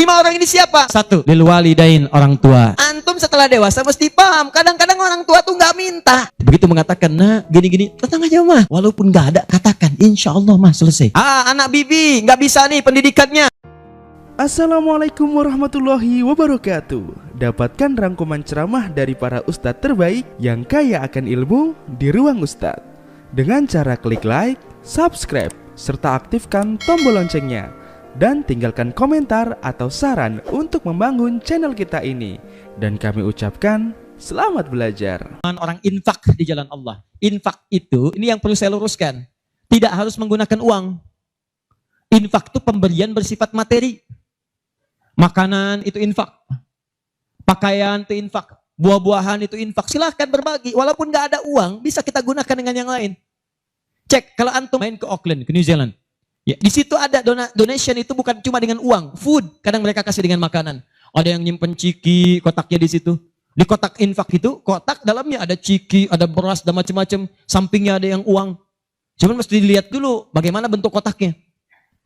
5 orang ini siapa? 1, lil walidain, orang tua. Antum setelah dewasa mesti paham. Kadang-kadang orang tua tuh nggak minta. Begitu mengatakan, nah gini-gini, tenang aja mah. Walaupun nggak ada, katakan, insya Allah mah selesai. Anak bibi nggak bisa nih pendidikannya. Assalamualaikum warahmatullahi wabarakatuh. Dapatkan rangkuman ceramah dari para ustadz terbaik yang kaya akan ilmu di Ruang Ustadz dengan cara klik like, subscribe, serta aktifkan tombol loncengnya. Dan tinggalkan komentar atau saran untuk membangun channel kita ini. Dan kami ucapkan selamat belajar. Orang infak di jalan Allah. Infak itu, ini yang perlu saya luruskan, tidak harus menggunakan uang. Infak itu pemberian bersifat materi. Makanan itu infak. Pakaian itu infak. Buah-buahan itu infak. Silahkan berbagi. Walaupun nggak ada uang, bisa kita gunakan dengan yang lain. Cek, kalau antum main ke Auckland, ke New Zealand. Ya, di situ ada donation itu bukan cuma dengan uang, food. Kadang mereka kasih dengan makanan. Ada yang nyimpen ciki, kotaknya di situ. Di kotak infak itu, kotak dalamnya ada ciki, ada beras, dan macam-macam. Sampingnya ada yang uang. Cuman mesti dilihat dulu bagaimana bentuk kotaknya.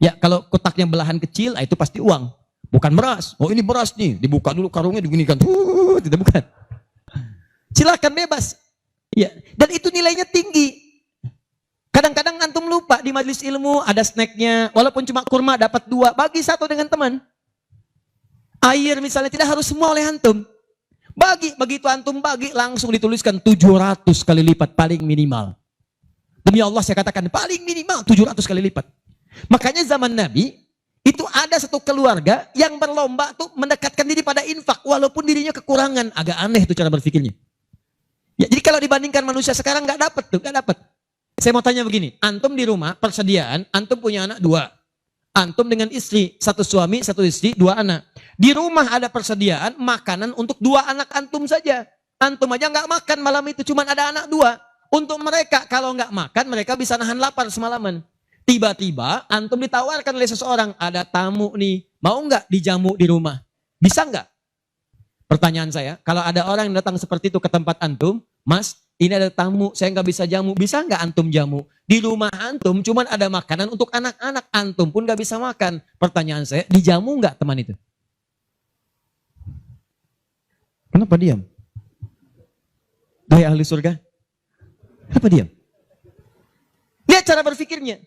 Ya, kalau kotaknya belahan kecil, itu pasti uang. Bukan beras. Oh, ini beras nih. Dibuka dulu karungnya, diginikan. Tidak, bukan. Silakan bebas. Ya, dan itu nilainya tinggi. Kadang-kadang antum lupa di majelis ilmu ada snacknya, walaupun cuma kurma dapat 2, bagi 1 dengan teman. Air misalnya tidak harus semua oleh antum. Begitu antum bagi langsung dituliskan 700 kali lipat paling minimal. Demi Allah saya katakan paling minimal 700 kali lipat. Makanya zaman Nabi itu ada satu keluarga yang berlomba tuh mendekatkan diri pada infak walaupun dirinya kekurangan. Agak aneh tuh cara berpikirnya. Ya, jadi kalau dibandingkan manusia sekarang nggak dapat. Saya mau tanya begini, antum di rumah persediaan, antum punya anak 2. Antum dengan istri, 1 suami, 1 istri, 2 anak. Di rumah ada persediaan makanan untuk 2 anak antum saja. Antum aja nggak makan malam itu, cuma ada anak 2. Untuk mereka, kalau nggak makan, mereka bisa nahan lapar semalaman. Tiba-tiba antum ditawarkan oleh seseorang, ada tamu nih, mau nggak dijamu di rumah? Bisa nggak? Pertanyaan saya, kalau ada orang yang datang seperti itu ke tempat antum, Mas, ini ada tamu, saya nggak bisa jamu. Bisa nggak antum jamu? Di rumah antum cuman ada makanan untuk anak-anak. Antum pun nggak bisa makan. Pertanyaan saya, dijamu nggak teman itu? Kenapa diam? Hai ahli surga. Kenapa diam? Lihat cara berpikirnya.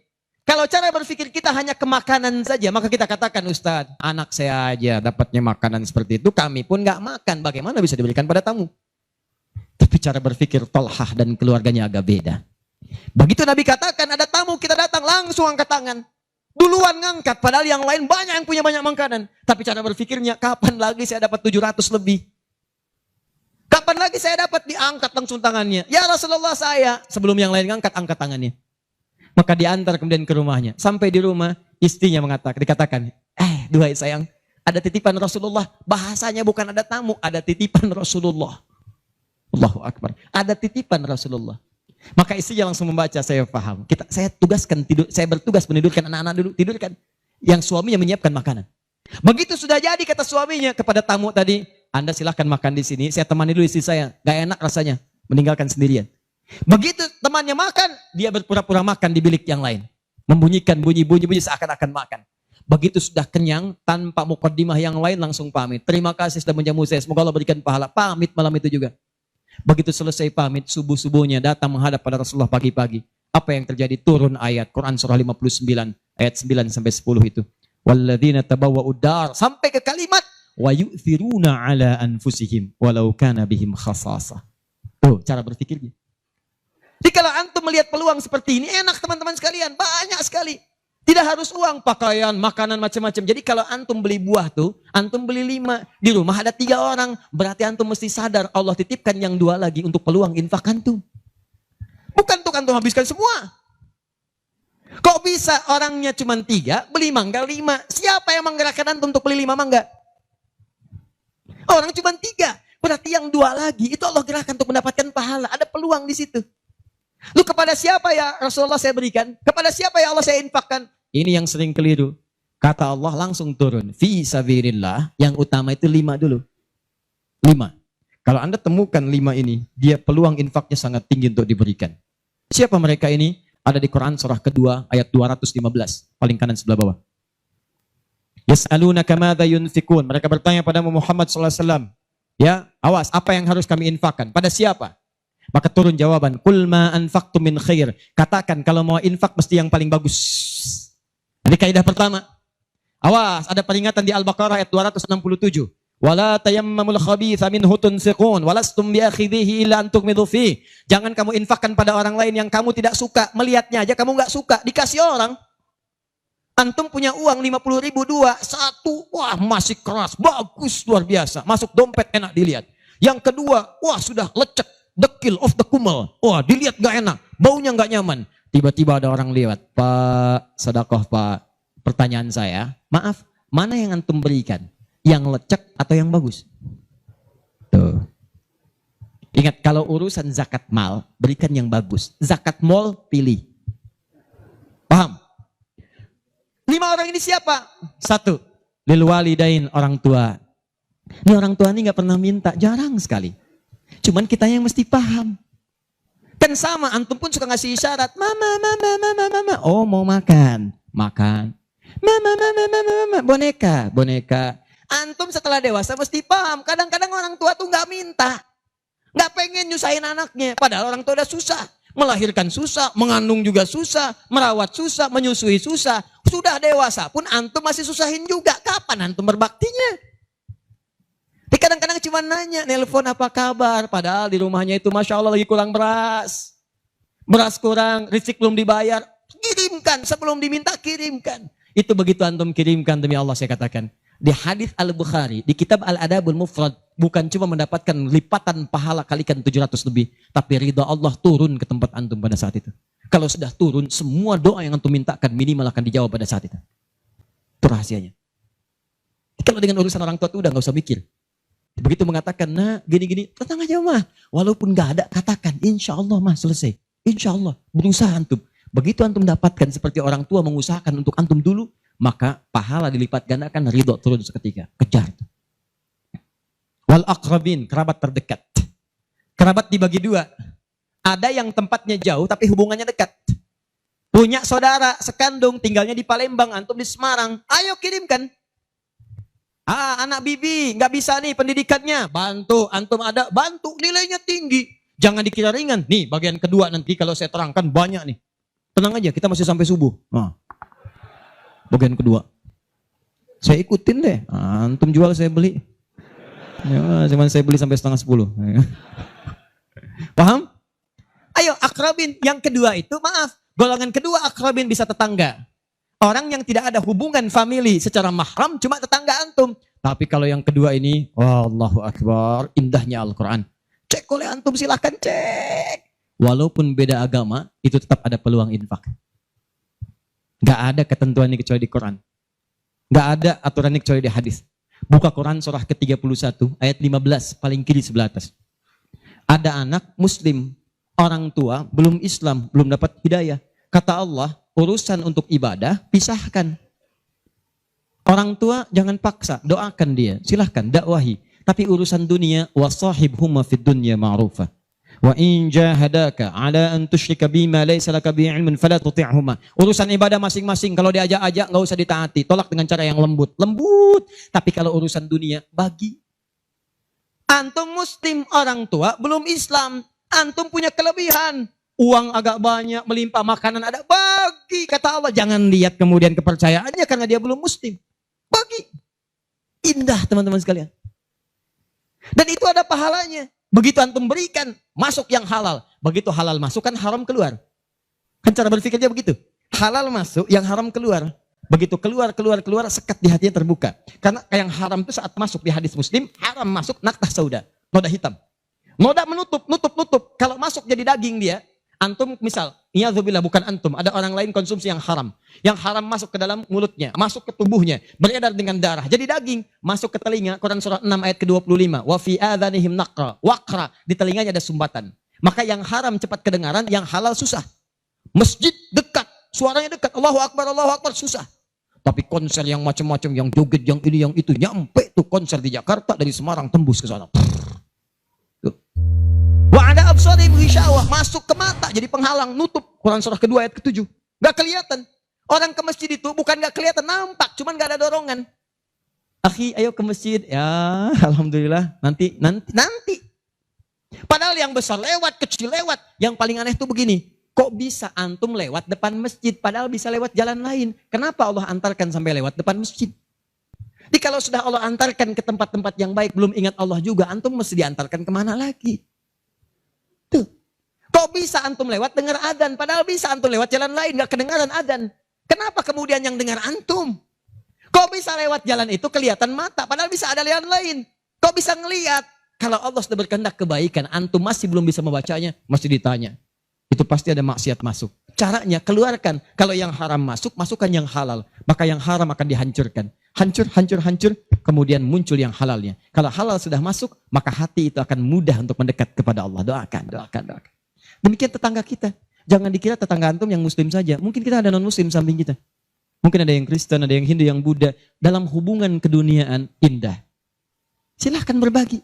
Kalau cara berpikir kita hanya ke makanan saja, maka kita katakan, Ustadz, anak saya aja dapatnya makanan seperti itu, kami pun nggak makan. Bagaimana bisa diberikan pada tamu? Tapi cara berpikir Tolhah dan keluarganya agak beda. Begitu Nabi katakan ada tamu, kita datang langsung angkat tangan. Duluan ngangkat, padahal yang lain banyak yang punya banyak makanan. Tapi cara berpikirnya, kapan lagi saya dapat 700 lebih? Kapan lagi saya dapat? Diangkat langsung tangannya. Ya Rasulullah saya. Sebelum yang lain ngangkat, angkat tangannya. Maka diantar kemudian ke rumahnya. Sampai di rumah, istrinya dikatakan, duhai sayang, ada titipan Rasulullah. Bahasanya bukan ada tamu, ada titipan Rasulullah. Allahu Akbar. Ada titipan Rasulullah. Maka istrinya langsung membaca, saya paham. Saya bertugas menidurkan anak-anak dulu, tidurkan. Yang suaminya menyiapkan makanan. Begitu sudah jadi kata suaminya kepada tamu tadi, Anda silahkan makan di sini, saya temani dulu istri saya. Gak enak rasanya, meninggalkan sendirian. Begitu temannya makan, dia berpura-pura makan di bilik yang lain. Membunyikan bunyi-bunyi seakan-akan makan. Begitu sudah kenyang, tanpa mukaddimah yang lain langsung pamit. Terima kasih sudah menjamu saya, semoga Allah berikan pahala. Pamit malam itu juga. Begitu selesai pamit, subuh-subuhnya datang menghadap pada Rasulullah pagi-pagi. Apa yang terjadi? Turun ayat Quran surah 59 ayat 9 sampai 10 itu. Walladzina tabawwa'ud dar sampai ke kalimat wa yu'thiruna ala anfusihim walau kana bihim khasasah. Tuh cara berpikirnya. Jadi kalau antum melihat peluang seperti ini enak teman-teman sekalian, banyak sekali. Tidak harus uang, pakaian, makanan, macam-macam. Jadi kalau antum beli buah tuh, antum beli 5. Di rumah ada 3 orang. Berarti antum mesti sadar Allah titipkan yang 2 lagi untuk peluang infak antum. Bukan untuk antum habiskan semua. Kok bisa orangnya cuma 3, beli mangga 5. Siapa yang menggerakkan antum untuk beli 5 mangga? Orang cuma 3. Berarti yang 2 lagi itu Allah gerakkan untuk mendapatkan pahala. Ada peluang di situ. Lu kepada siapa ya Rasulullah saya berikan? Kepada siapa ya Allah saya infakkan? Ini yang sering keliru. Kata Allah langsung turun. Fi sabilillah. Yang utama itu 5 dulu. 5. Kalau Anda temukan 5 ini, dia peluang infaknya sangat tinggi untuk diberikan. Siapa mereka ini? Ada di Quran surah kedua ayat 215. Paling kanan sebelah bawah. Yas'alunaka madza yunfikun. Mereka bertanya pada Muhammad sallallahu alaihi wasallam. Ya, awas, apa yang harus kami infakkan? Pada siapa? Maka turun jawaban, "Qul ma anfaqtum min khair." Katakan kalau mau infak mesti yang paling bagus. Ini kaidah pertama. Awas, ada peringatan di Al-Baqarah ayat 267. Wala tayammamul khabitha minhu tunfiqun walastum biakhidhihi illa an tughmidu fi. Jangan kamu infakkan pada orang lain yang kamu tidak suka. Melihatnya aja kamu enggak suka, dikasih orang. Antum punya uang 50.000 dua, satu, wah masih keras, bagus, luar biasa. Masuk dompet enak dilihat. Yang kedua, wah sudah lecek, dekil, off the kumel. Wah dilihat gak enak, baunya gak nyaman. Tiba-tiba ada orang lewat, "Pak, sedekah Pak." Pertanyaan saya, maaf, mana yang antum berikan? Yang lecek atau yang bagus? Tuh. Ingat, kalau urusan zakat mal, berikan yang bagus. Zakat mal, pilih. Paham? 5 orang ini siapa? 1, lil walidain, orang tua. Ini orang tua ini gak pernah minta, jarang sekali. Cuman kita yang mesti paham. Kan sama, antum pun suka ngasih isyarat. Mama, mama, mama, mama. Oh mau makan, makan. Mama, mama, mama, mama. Boneka, boneka. Antum setelah dewasa mesti paham. Kadang-kadang orang tua tuh gak minta. Gak pengen nyusahin anaknya. Padahal orang tua udah susah. Melahirkan susah, mengandung juga susah, merawat susah, menyusui susah. Sudah dewasa pun antum masih susahin juga. Kapan antum berbaktinya? Tapi kadang-kadang cuma nanya, nelpon apa kabar. Padahal di rumahnya itu Masya Allah lagi kurang beras. Beras kurang, rezeki belum dibayar. Kirimkan, sebelum diminta kirimkan. Itu begitu antum kirimkan, demi Allah saya katakan. Di hadis Al-Bukhari, di kitab Al-Adabul Mufrad, bukan cuma mendapatkan lipatan pahala kalikan 700 lebih, tapi ridha Allah turun ke tempat antum pada saat itu. Kalau sudah turun, semua doa yang antum mintakan minimal akan dijawab pada saat itu. Itu rahasianya. Kalau dengan urusan orang tua itu udah gak usah mikir. Begitu mengatakan, nah gini-gini, tenang aja mah. Walaupun gak ada, katakan, insya Allah mah selesai. Insya Allah, berusaha antum. Begitu antum dapatkan seperti orang tua mengusahakan untuk antum dulu, maka pahala dilipat gandakan, ridho turun seketika. Kejar. Wal aqrabin, kerabat terdekat. Kerabat dibagi 2. Ada yang tempatnya jauh tapi hubungannya dekat. Punya saudara sekandung tinggalnya di Palembang, antum di Semarang. Ayo kirimkan. Anak bibi nggak bisa nih pendidikannya. Bantu, antum ada, bantu, nilainya tinggi. Jangan dikira ringan. Nih bagian kedua nanti kalau saya terangkan banyak nih. Tenang aja, kita masih sampai subuh. Bagian kedua. Saya ikutin deh. Antum jual saya beli. Ya, cuman saya beli sampai 9:30. Paham? Ayo akrabin. Yang kedua itu maaf. Golongan kedua akrabin bisa tetangga. Orang yang tidak ada hubungan famili secara mahram cuma tetangga antum. Tapi kalau yang kedua ini, Allahu Akbar, indahnya Al-Quran. Cek oleh antum, silahkan cek. Walaupun beda agama, itu tetap ada peluang infak. Gak ada ketentuan ini kecuali di Quran. Gak ada aturan ini kecuali di hadis. Buka Quran surah ke-31 ayat 15 paling kiri sebelah atas. Ada anak muslim, orang tua belum Islam, belum dapat hidayah. Kata Allah, urusan untuk ibadah pisahkan. Orang tua jangan paksa, doakan dia, silahkan dakwahi. Tapi urusan dunia, wasahibhuma fid dunya ma'rufa. Wa in jahadaka ala an tusyrika bima laysa laka bihi ilmun fala tuti'huma. Urusan ibadah masing-masing, kalau diajak-ajak enggak usah ditaati, tolak dengan cara yang lembut. Lembut. Tapi kalau urusan dunia, bagi. Antum muslim, orang tua belum Islam, antum punya kelebihan. Uang agak banyak, melimpah, makanan ada, bagi. Kata Allah, jangan lihat kemudian kepercayaannya karena dia belum muslim. Bagi. Indah teman-teman sekalian. Dan itu ada pahalanya. Begitu antum berikan, masuk yang halal. Begitu halal masuk, kan haram keluar. Kan cara berpikirnya begitu. Halal masuk, yang haram keluar. Begitu keluar, sekat di hatinya terbuka. Karena yang haram itu saat masuk di hadis Muslim, haram masuk naktah sauda, noda hitam. Noda menutup. Kalau masuk jadi daging dia, antum misal, iyadzubillah bukan antum, ada orang lain konsumsi yang haram. Yang haram masuk ke dalam mulutnya, masuk ke tubuhnya, beredar dengan darah. Jadi daging, masuk ke telinga, Quran surah 6 ayat ke-25. Wa fi adhanihim naqra, waqra, di telinganya ada sumbatan. Maka yang haram cepat kedengaran, yang halal susah. Masjid dekat, suaranya dekat, Allahu Akbar, susah. Tapi konser yang macam-macam, yang joget, yang ini, yang itu, nyampe tuh konser di Jakarta, dari Semarang tembus ke sana. Wa ada absarihim ghishawah, masuk ke mata jadi penghalang, nutup. Quran surah kedua ayat ke-7. Gak kelihatan. Orang ke masjid itu bukan gak kelihatan, nampak, cuman gak ada dorongan. Akhi, ayo ke masjid. Ya, alhamdulillah. Nanti. Padahal yang besar lewat, kecil lewat. Yang paling aneh tuh begini. Kok bisa antum lewat depan masjid? Padahal bisa lewat jalan lain. Kenapa Allah antarkan sampai lewat depan masjid? Jadi kalau sudah Allah antarkan ke tempat-tempat yang baik, belum ingat Allah juga, antum mesti diantarkan kemana lagi? Tuh. Kok bisa antum lewat dengar adzan? Padahal bisa antum lewat jalan lain, gak kedengaran adzan. Kenapa kemudian yang dengar antum? Kok bisa lewat jalan itu kelihatan mata, padahal bisa ada jalan lain. Kok bisa ngelihat? Kalau Allah sudah berkehendak kebaikan, antum masih belum bisa membacanya, masih ditanya. Itu pasti ada maksiat masuk. Caranya keluarkan. Kalau yang haram masuk, masukkan yang halal. Maka yang haram akan dihancurkan. Hancur. Kemudian muncul yang halalnya. Kalau halal sudah masuk, maka hati itu akan mudah untuk mendekat kepada Allah. Doakan. Demikian tetangga kita. Jangan dikira tetangga antum yang muslim saja. Mungkin kita ada non-muslim samping kita. Mungkin ada yang Kristen, ada yang Hindu, yang Buddha. Dalam hubungan keduniaan indah. Silahkan berbagi.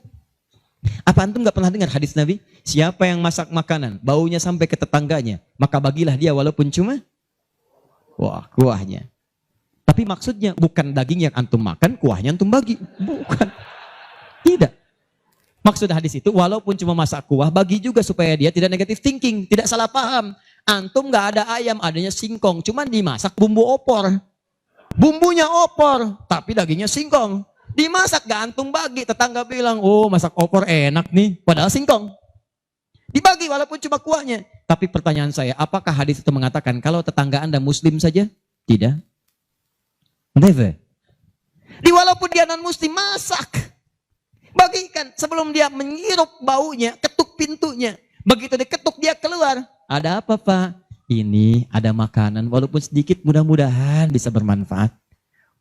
Apa antum gak pernah dengar hadis Nabi? Siapa yang masak makanan, baunya sampai ke tetangganya, maka bagilah dia walaupun cuma kuahnya. Tapi maksudnya bukan daging yang antum makan, kuahnya antum bagi. Bukan. Tidak. Maksud hadis itu walaupun cuma masak kuah, bagi juga supaya dia tidak negatif thinking, tidak salah paham. Antum gak ada ayam, adanya singkong. Cuman dimasak bumbu opor. Bumbunya opor, tapi dagingnya singkong. Dimasak gak antum bagi. Tetangga bilang, oh masak opor enak nih. Padahal singkong. Dibagi walaupun cuma kuahnya. Tapi pertanyaan saya, apakah hadis itu mengatakan kalau tetangga anda muslim saja? Tidak. Never. Walaupun dia non muslim, masak. Bagikan sebelum dia menghirup baunya, ketuk pintunya. Begitu diketuk dia keluar. Ada apa Pak? Ini ada makanan walaupun sedikit, mudah-mudahan bisa bermanfaat.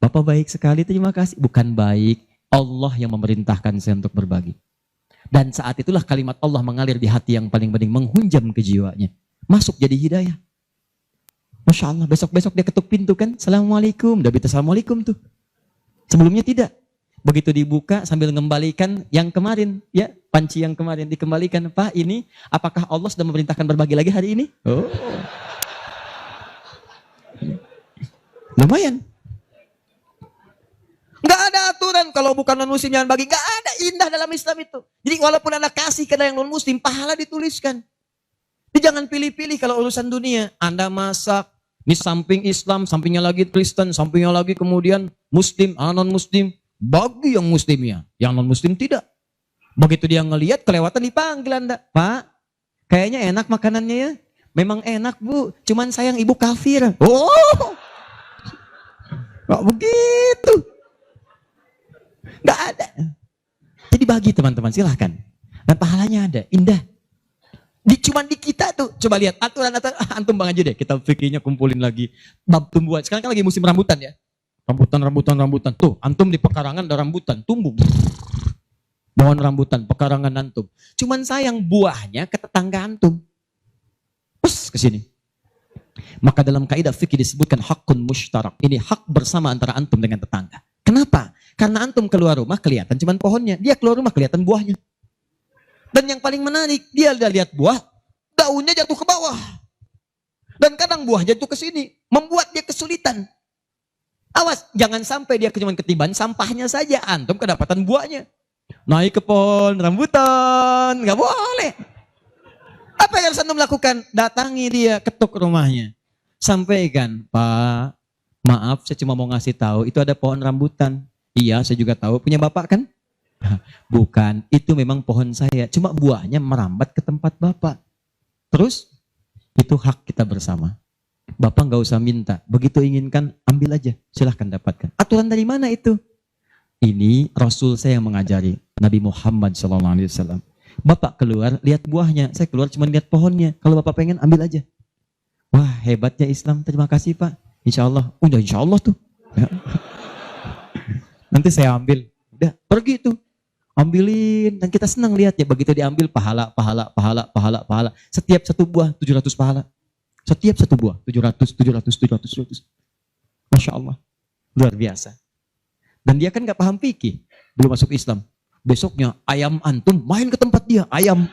Bapak baik sekali, terima kasih. Bukan baik, Allah yang memerintahkan saya untuk berbagi. Dan saat itulah kalimat Allah mengalir di hati yang paling bening, menghunjam ke jiwanya. Masuk jadi hidayah. Masya Allah, besok-besok dia ketuk pintu kan, Assalamualaikum, udah bisa Assalamualaikum tuh. Sebelumnya tidak. Begitu dibuka sambil mengembalikan yang kemarin, ya panci yang kemarin dikembalikan. Pak ini, apakah Allah sudah memerintahkan berbagi lagi hari ini? Oh, lumayan. Nggak ada aturan kalau bukan non muslim jangan bagi. Nggak ada, indah dalam Islam itu. Jadi walaupun anda kasih ke yang non muslim, pahala dituliskan. Jadi jangan pilih-pilih kalau urusan dunia. Anda masak, ini samping Islam, sampingnya lagi Kristen, sampingnya lagi kemudian muslim, non muslim. Bagi yang muslimnya, yang non muslim tidak. Begitu dia ngelihat kelewatan dipanggil anda. Pak, kayaknya enak makanannya ya. Memang enak bu, cuman sayang ibu kafir. Oh, kok begitu? Gak ada. Jadi bagi teman-teman, silahkan. Dan pahalanya ada, indah. Cuman di kita tuh, coba lihat aturan antum bang aja deh. Kita fikirnya kumpulin lagi. Bab tumbuhan, sekarang kan lagi musim rambutan ya. Rambutan. Tuh, antum di pekarangan ada rambutan, tumbuh. Pohon rambutan, pekarangan antum. Cuman sayang buahnya ke tetangga antum. Terus ke sini. Maka dalam kaidah fikih disebutkan hakun mushtarak. Ini hak bersama antara antum dengan tetangga. Kenapa? Karena antum keluar rumah kelihatan cuman pohonnya. Dia keluar rumah kelihatan buahnya. Dan yang paling menarik, dia udah lihat buah, daunnya jatuh ke bawah. Dan kadang buahnya jatuh ke sini, membuat dia kesulitan. Awas, jangan sampai dia cuma ketiban sampahnya saja, antum kedapatan buahnya. Naik ke pohon rambutan, nggak boleh. Apa yang harus antum lakukan? Datangi dia, ketuk rumahnya. Sampaikan, Pak, maaf saya cuma mau ngasih tahu, itu ada pohon rambutan. Iya, saya juga tahu, punya bapak kan? Bukan, itu memang pohon saya, cuma buahnya merambat ke tempat bapak. Terus, itu hak kita bersama. Bapak nggak usah minta, begitu inginkan ambil aja, silahkan dapatkan. Aturan dari mana itu? Ini Rasul saya yang mengajari, Nabi Muhammad SAW. Bapak keluar, lihat buahnya, saya keluar cuma lihat pohonnya. Kalau bapak pengen ambil aja. Wah hebatnya Islam, terima kasih Pak. Insya Allah, udah insya Allah tuh. Ya. Nanti saya ambil, udah pergi tuh, ambilin dan kita senang lihatnya. Begitu diambil pahala. Setiap satu buah 700 pahala. Setiap satu buah, 700. Masya Allah. Luar biasa. Dan dia kan gak paham fikih. Belum masuk Islam. Besoknya ayam antum main ke tempat dia. Ayam.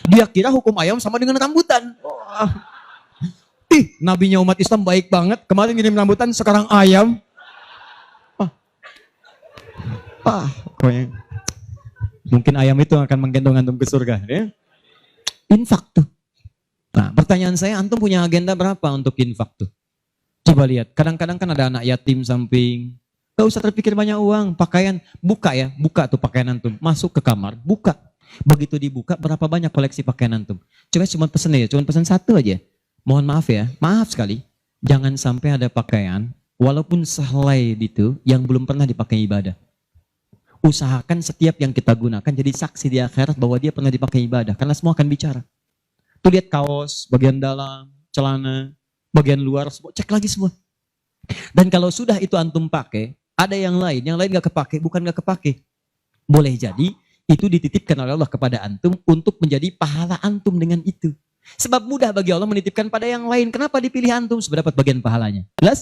Dia kira hukum ayam sama dengan rambutan. Wah. Nabinya umat Islam baik banget. Kemarin ngirim rambutan, sekarang ayam. Wah, Pokoknya. Mungkin ayam itu akan menggendong antum ke surga. Ya? Infak tuh. Nah, pertanyaan saya, antum punya agenda berapa untuk infak tuh? Coba lihat, kadang-kadang kan ada anak yatim samping. Gak usah terpikir banyak uang, pakaian. Buka ya, buka tuh pakaian antum. Masuk ke kamar, buka. Begitu dibuka, berapa banyak koleksi pakaian antum? Coba cuma pesen ya, cuma pesen satu aja. Mohon maaf ya, maaf sekali. Jangan sampai ada pakaian, walaupun sehelai itu, yang belum pernah dipakai ibadah. Usahakan setiap yang kita gunakan jadi saksi di akhirat bahwa dia pernah dipakai ibadah. Karena semua akan bicara. Tuh lihat kaos, bagian dalam, celana, bagian luar, semua, cek lagi semua. Dan kalau sudah itu antum pakai, ada yang lain gak kepake, bukan gak kepake. Boleh jadi, itu dititipkan oleh Allah kepada antum untuk menjadi pahala antum dengan itu. Sebab mudah bagi Allah menitipkan pada yang lain. Kenapa dipilih antum? Sebab dapat bagian pahalanya. Jelas?